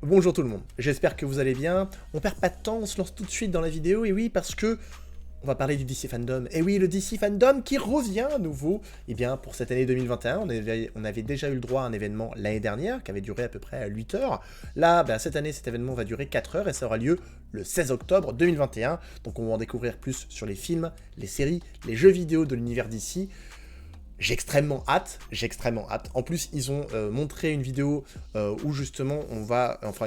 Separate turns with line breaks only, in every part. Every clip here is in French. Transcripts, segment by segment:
Bonjour tout le monde, j'espère que vous allez bien. On perd pas de temps, on se lance tout de suite dans la vidéo, et oui, parce que on va parler du DC Fandom. Et oui, le DC Fandom qui revient à nouveau. Et bien, pour cette année 2021, on avait déjà eu le droit à un événement l'année dernière, qui avait duré à peu près 8 heures. Là, cette année, cet événement va durer 4 heures, et ça aura lieu le 16 octobre 2021. Donc on va en découvrir plus sur les films, les séries, les jeux vidéo de l'univers DC. J'ai extrêmement hâte. En plus, ils ont montré une vidéo où justement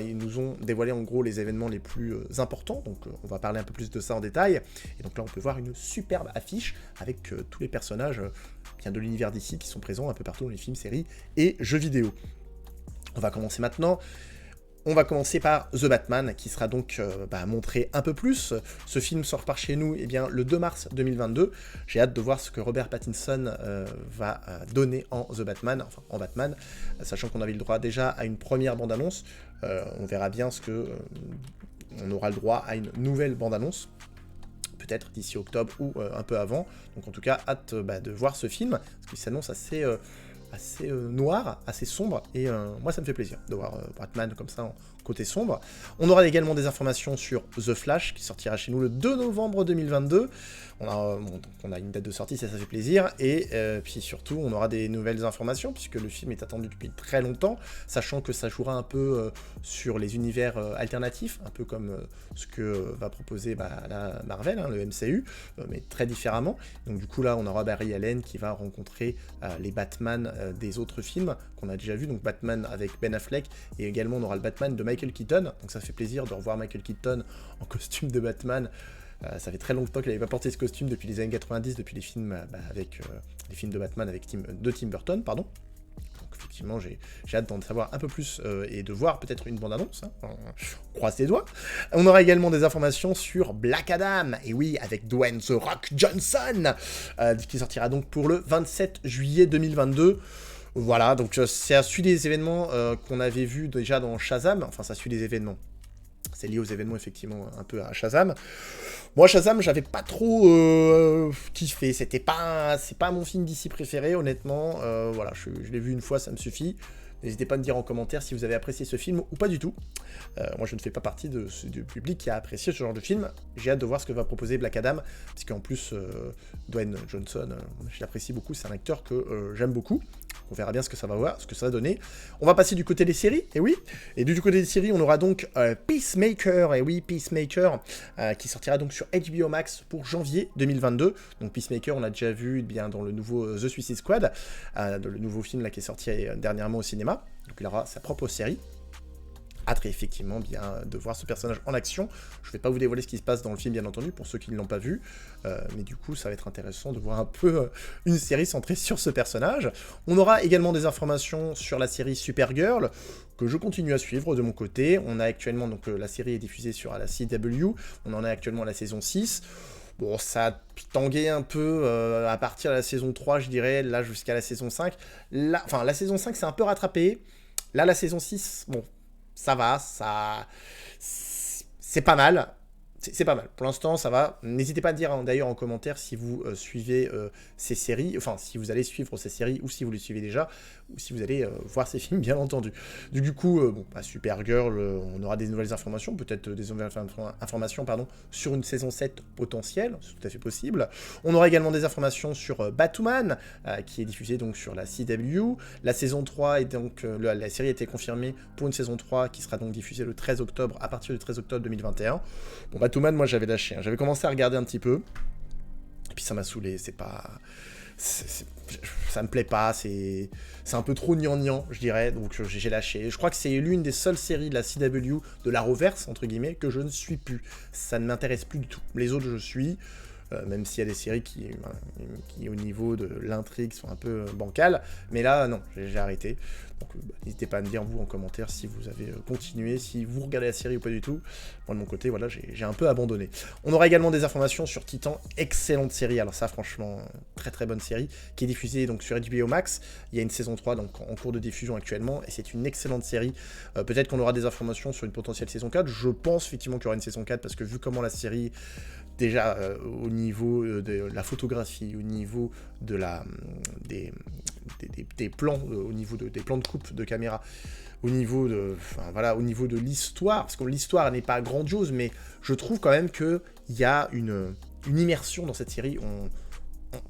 ils nous ont dévoilé en gros les événements les plus importants. Donc on va parler un peu plus de ça en détail. Et donc là, on peut voir une superbe affiche avec tous les personnages de l'univers d'ici qui sont présents un peu partout dans les films, séries et jeux vidéo. On va commencer maintenant. On va commencer par The Batman, qui sera donc montré un peu plus. Ce film sort par chez nous le 2 mars 2022. J'ai hâte de voir ce que Robert Pattinson va donner en The Batman, enfin en Batman, sachant qu'on avait le droit déjà à une première bande-annonce. On verra bien on aura le droit à une nouvelle bande-annonce, peut-être d'ici octobre ou un peu avant. Donc en tout cas, hâte de voir ce film, parce qu'il s'annonce assez noir, assez sombre, et moi ça me fait plaisir de voir Batman comme ça en côté sombre. On aura également des informations sur The Flash, qui sortira chez nous le 2 novembre 2022. On a une date de sortie, ça fait plaisir, et puis surtout on aura des nouvelles informations, puisque le film est attendu depuis très longtemps, sachant que ça jouera un peu sur les univers alternatifs, un peu comme ce que va proposer la Marvel, le MCU, mais très différemment. Donc du coup là on aura Barry Allen qui va rencontrer les Batman des autres films qu'on a déjà vu, donc Batman avec Ben Affleck, et également on aura le Batman de Michael Keaton, donc ça fait plaisir de revoir Michael Keaton en costume de Batman. Ça fait très longtemps qu'il n'avait pas porté ce costume depuis les années 90, depuis les films avec les films de Batman de Tim Burton, pardon. Donc effectivement, j'ai hâte d'en savoir un peu plus et de voir peut-être une bande-annonce. On croise les doigts. On aura également des informations sur Black Adam, et oui, avec Dwayne The Rock Johnson, qui sortira donc pour le 27 juillet 2022. Voilà, donc ça suit des événements qu'on avait vus déjà dans Shazam, enfin ça suit des événements. C'est lié aux événements, effectivement, un peu à Shazam. Moi, Shazam, j'avais pas trop kiffé. C'est pas mon film d'ici préféré, honnêtement. Voilà, je l'ai vu une fois, ça me suffit. N'hésitez pas à me dire en commentaire si vous avez apprécié ce film ou pas du tout. Moi, je ne fais pas partie du public qui a apprécié ce genre de film. J'ai hâte de voir ce que va proposer Black Adam, puisqu'en plus, Dwayne Johnson, je l'apprécie beaucoup, c'est un acteur que j'aime beaucoup. On verra bien ce que ça va donner. On va passer du côté des séries, et oui. Et du côté des séries, on aura donc Peacemaker, et oui, Peacemaker, qui sortira donc sur HBO Max pour janvier 2022. Donc Peacemaker, on l'a déjà vu dans le nouveau The Suicide Squad, le nouveau film là, qui est sorti dernièrement au cinéma. Donc il aura sa propre série. Hâte effectivement de voir ce personnage en action. Je ne vais pas vous dévoiler ce qui se passe dans le film, bien entendu, pour ceux qui ne l'ont pas vu, mais du coup, ça va être intéressant de voir un peu une série centrée sur ce personnage. On aura également des informations sur la série Supergirl, que je continue à suivre de mon côté. On a actuellement, donc la série est diffusée sur la CW, on en est actuellement à la saison 6. Bon, ça a tangué un peu à partir de la saison 3, je dirais, là jusqu'à la saison 5. La saison 5 c'est un peu rattrapé. Là, la saison 6, bon, ça va, c'est pas mal. C'est pas mal. Pour l'instant, ça va. N'hésitez pas à dire d'ailleurs en commentaire si vous suivez ces séries, enfin si vous allez suivre ces séries ou si vous les suivez déjà, ou si vous allez voir ces films, bien entendu. Du coup, Supergirl, on aura des nouvelles informations, peut-être des nouvelles informations sur une saison 7 potentielle, c'est tout à fait possible. On aura également des informations sur Batwoman, qui est diffusée donc sur la CW. La saison 3 est donc, la série a été confirmée pour une saison 3 qui sera donc diffusée le 13 octobre, à partir du 13 octobre 2021. Bon, Batwoman, moi j'avais lâché, j'avais commencé à regarder un petit peu, et puis ça m'a saoulé, ça me plaît pas, c'est un peu trop gnangnan, je dirais, donc j'ai lâché. Je crois que c'est l'une des seules séries de la CW, de la reverse, entre guillemets, que je ne suis plus. Ça ne m'intéresse plus du tout. Les autres, je suis, même s'il y a des séries qui, au niveau de l'intrigue, sont un peu bancales, mais là, non, j'ai arrêté. Donc n'hésitez pas à me dire, vous, en commentaire, si vous avez continué, si vous regardez la série ou pas du tout. Moi, de mon côté, voilà, j'ai un peu abandonné. On aura également des informations sur Titan, excellente série, alors ça, franchement, très très bonne série, qui est diffusée donc sur HBO Max. Il y a une saison 3 donc, en cours de diffusion actuellement, et c'est une excellente série. Peut-être qu'on aura des informations sur une potentielle saison 4. Je pense effectivement qu'il y aura une saison 4, parce que vu comment la série, déjà au niveau de la photographie, au niveau de des plans au niveau des plans de coupe de caméra, au niveau de, enfin, voilà, au niveau de l'histoire, parce que l'histoire n'est pas grandiose, mais je trouve quand même qu'il y a une immersion dans cette série.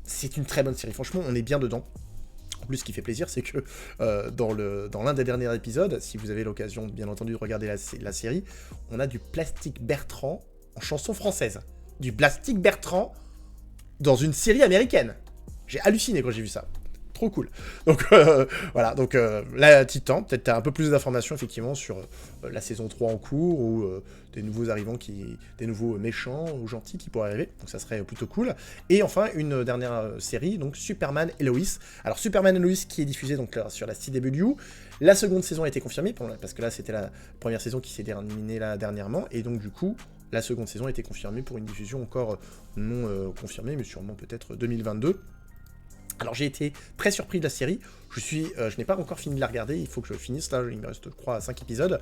C'est une très bonne série, franchement, on est bien dedans. En plus, ce qui fait plaisir, c'est que dans l'un des derniers épisodes, si vous avez l'occasion, bien entendu, de regarder la série, on a du Plastic Bertrand en chanson française. Du Plastic Bertrand dans une série américaine. J'ai halluciné quand j'ai vu ça. Trop cool. Donc voilà, donc là, Titan, peut-être tu as un peu plus d'informations effectivement sur la saison 3 en cours, ou des nouveaux arrivants, des nouveaux méchants ou gentils qui pourraient arriver, donc ça serait plutôt cool. Et enfin, une dernière série, donc Superman et Lois. Alors Superman et Lois qui est diffusée donc sur la CW. La seconde saison a été confirmée, parce que là c'était la première saison qui s'est terminée là dernièrement, et donc du coup, la seconde saison a été confirmée pour une diffusion encore non confirmée, mais sûrement peut-être 2022. Alors j'ai été très surpris de la série, je n'ai pas encore fini de la regarder, il faut que je finisse, là il me reste je crois 5 épisodes.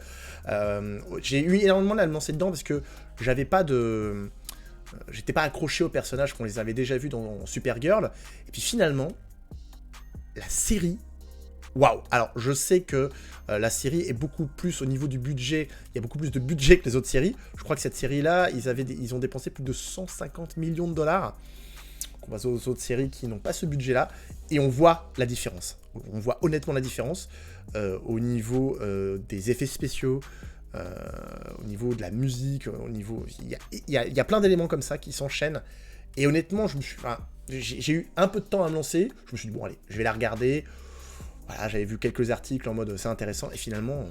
J'ai eu énormément de me lancer dedans parce que j'étais pas accroché aux personnages qu'on les avait déjà vus dans Supergirl, et puis finalement, la série, waouh. Alors je sais que la série est beaucoup plus au niveau du budget, il y a beaucoup plus de budget que les autres séries, je crois que cette série-là, ils ont dépensé plus de 150 millions de dollars. On va aux autres séries qui n'ont pas ce budget-là, et on voit la différence. On voit honnêtement la différence au niveau des effets spéciaux, au niveau de la musique, au niveau... Il y a plein d'éléments comme ça qui s'enchaînent, et honnêtement, j'ai eu un peu de temps à me lancer, je me suis dit, bon allez, je vais la regarder. Voilà, j'avais vu quelques articles en mode c'est intéressant, et finalement,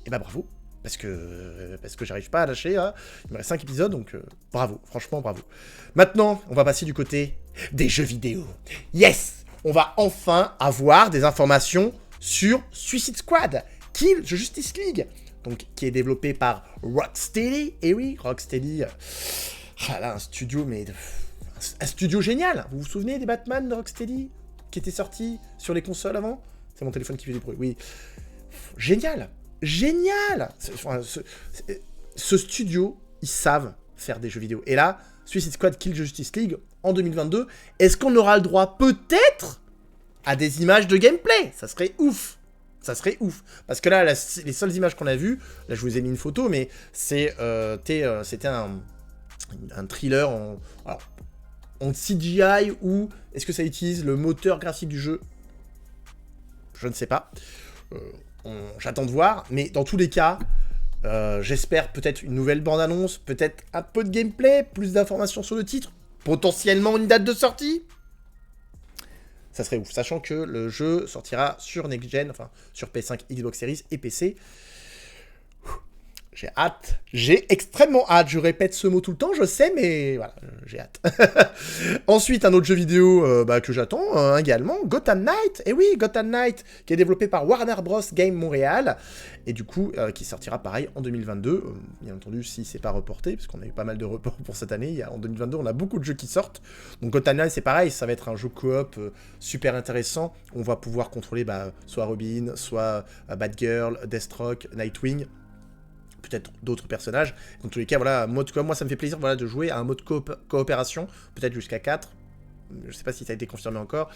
bravo. Parce que j'arrive pas à lâcher, hein. Il me reste 5 épisodes, donc bravo, franchement bravo. Maintenant, on va passer du côté des jeux vidéo. Yes! On va enfin avoir des informations sur Suicide Squad, Kill the Justice League, donc, qui est développé par Rocksteady. Et oui, Rocksteady, là, un studio génial. Vous vous souvenez des Batman de Rocksteady qui étaient sortis sur les consoles avant? C'est mon téléphone qui fait du bruit, oui. Génial! Génial! Ce studio, ils savent faire des jeux vidéo. Et là, Suicide Squad Kill Justice League, en 2022, est-ce qu'on aura le droit, peut-être, à des images de gameplay? Ça serait ouf. Ça serait ouf. Parce que là, les seules images qu'on a vues, là je vous ai mis une photo, mais c'était un thriller en CGI, ou est-ce que ça utilise le moteur graphique du jeu? Je ne sais pas. J'attends de voir, mais dans tous les cas, j'espère peut-être une nouvelle bande-annonce, peut-être un peu de gameplay, plus d'informations sur le titre, potentiellement une date de sortie. Ça serait ouf, sachant que le jeu sortira sur Next Gen, enfin sur PS5, Xbox Series et PC. J'ai hâte, j'ai extrêmement hâte, je répète ce mot tout le temps, je sais, mais voilà, j'ai hâte. Ensuite, un autre jeu vidéo que j'attends également, Gotham Knight, et oui, Gotham Knight, qui est développé par Warner Bros. Game Montréal, et du coup, qui sortira pareil en 2022, bien entendu, si c'est pas reporté, parce qu'on a eu pas mal de reports pour cette année, en 2022, on a beaucoup de jeux qui sortent, donc Gotham Knight, c'est pareil, ça va être un jeu coop super intéressant, on va pouvoir contrôler soit Robin, soit Batgirl, Deathstroke, Nightwing, peut-être d'autres personnages. Dans tous les cas, voilà, moi ça me fait plaisir de jouer à un mode coopération, peut-être jusqu'à 4. Je sais pas si ça a été confirmé encore,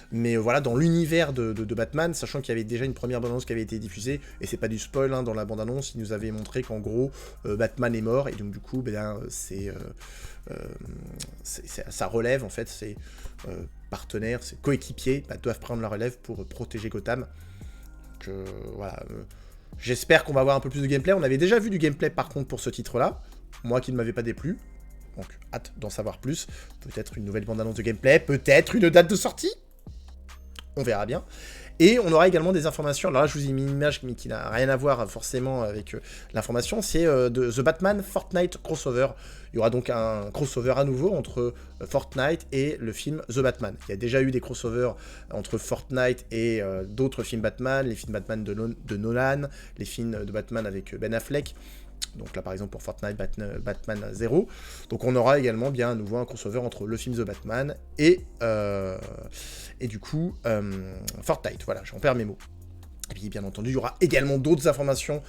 mais voilà, dans l'univers de Batman, sachant qu'il y avait déjà une première bande-annonce qui avait été diffusée, et c'est pas du spoil, hein, dans la bande-annonce, il nous avait montré qu'en gros, Batman est mort, et donc du coup, ça relève, en fait, ses partenaires, ses coéquipiers, doivent prendre la relève pour protéger Gotham. Donc voilà... J'espère qu'on va avoir un peu plus de gameplay. On avait déjà vu du gameplay par contre pour ce titre-là. Moi qui ne m'avais pas déplu. Donc hâte d'en savoir plus. Peut-être une nouvelle bande-annonce de gameplay. Peut-être une date de sortie. On verra bien. Et on aura également des informations. Alors là, je vous ai mis une image mais qui n'a rien à voir forcément avec l'information. C'est de The Batman Fortnite Crossover. Il y aura donc un crossover à nouveau entre Fortnite et le film The Batman. Il y a déjà eu des crossovers entre Fortnite et d'autres films Batman, les films Batman de Nolan, les films de Batman avec Ben Affleck. Donc là, par exemple, pour Fortnite, Batman 0. Donc on aura également bien à nouveau un crossover entre le film The Batman et du coup, Fortnite. Voilà, j'en perds mes mots. Et puis, bien entendu, il y aura également d'autres informations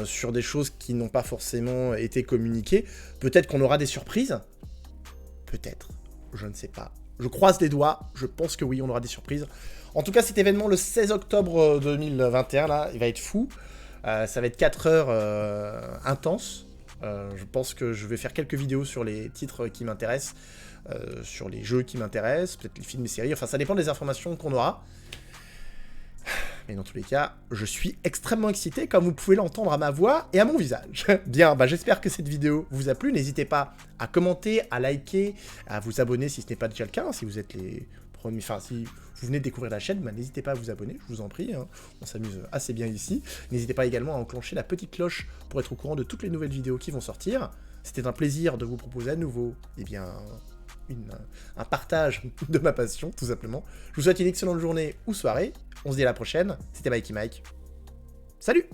sur des choses qui n'ont pas forcément été communiquées. Peut-être qu'on aura des surprises. Peut-être. Je ne sais pas. Je croise les doigts, je pense que oui, on aura des surprises. En tout cas, cet événement, le 16 octobre 2021, là, il va être fou. Ça va être 4 heures intenses. Je pense que je vais faire quelques vidéos sur les titres qui m'intéressent, sur les jeux qui m'intéressent, peut-être les films et séries, enfin ça dépend des informations qu'on aura. Mais dans tous les cas, je suis extrêmement excité, comme vous pouvez l'entendre à ma voix et à mon visage. Bien, bah, j'espère que cette vidéo vous a plu. N'hésitez pas à commenter, à liker, à vous abonner si ce n'est pas déjà le cas. Si vous êtes les premiers, enfin, si vous venez de découvrir la chaîne, bah, n'hésitez pas à vous abonner, je vous en prie. Hein. On s'amuse assez bien ici. N'hésitez pas également à enclencher la petite cloche pour être au courant de toutes les nouvelles vidéos qui vont sortir. C'était un plaisir de vous proposer à nouveau, eh bien, un partage de ma passion, tout simplement. Je vous souhaite une excellente journée ou soirée. On se dit à la prochaine. C'était Mikey Mike. Salut!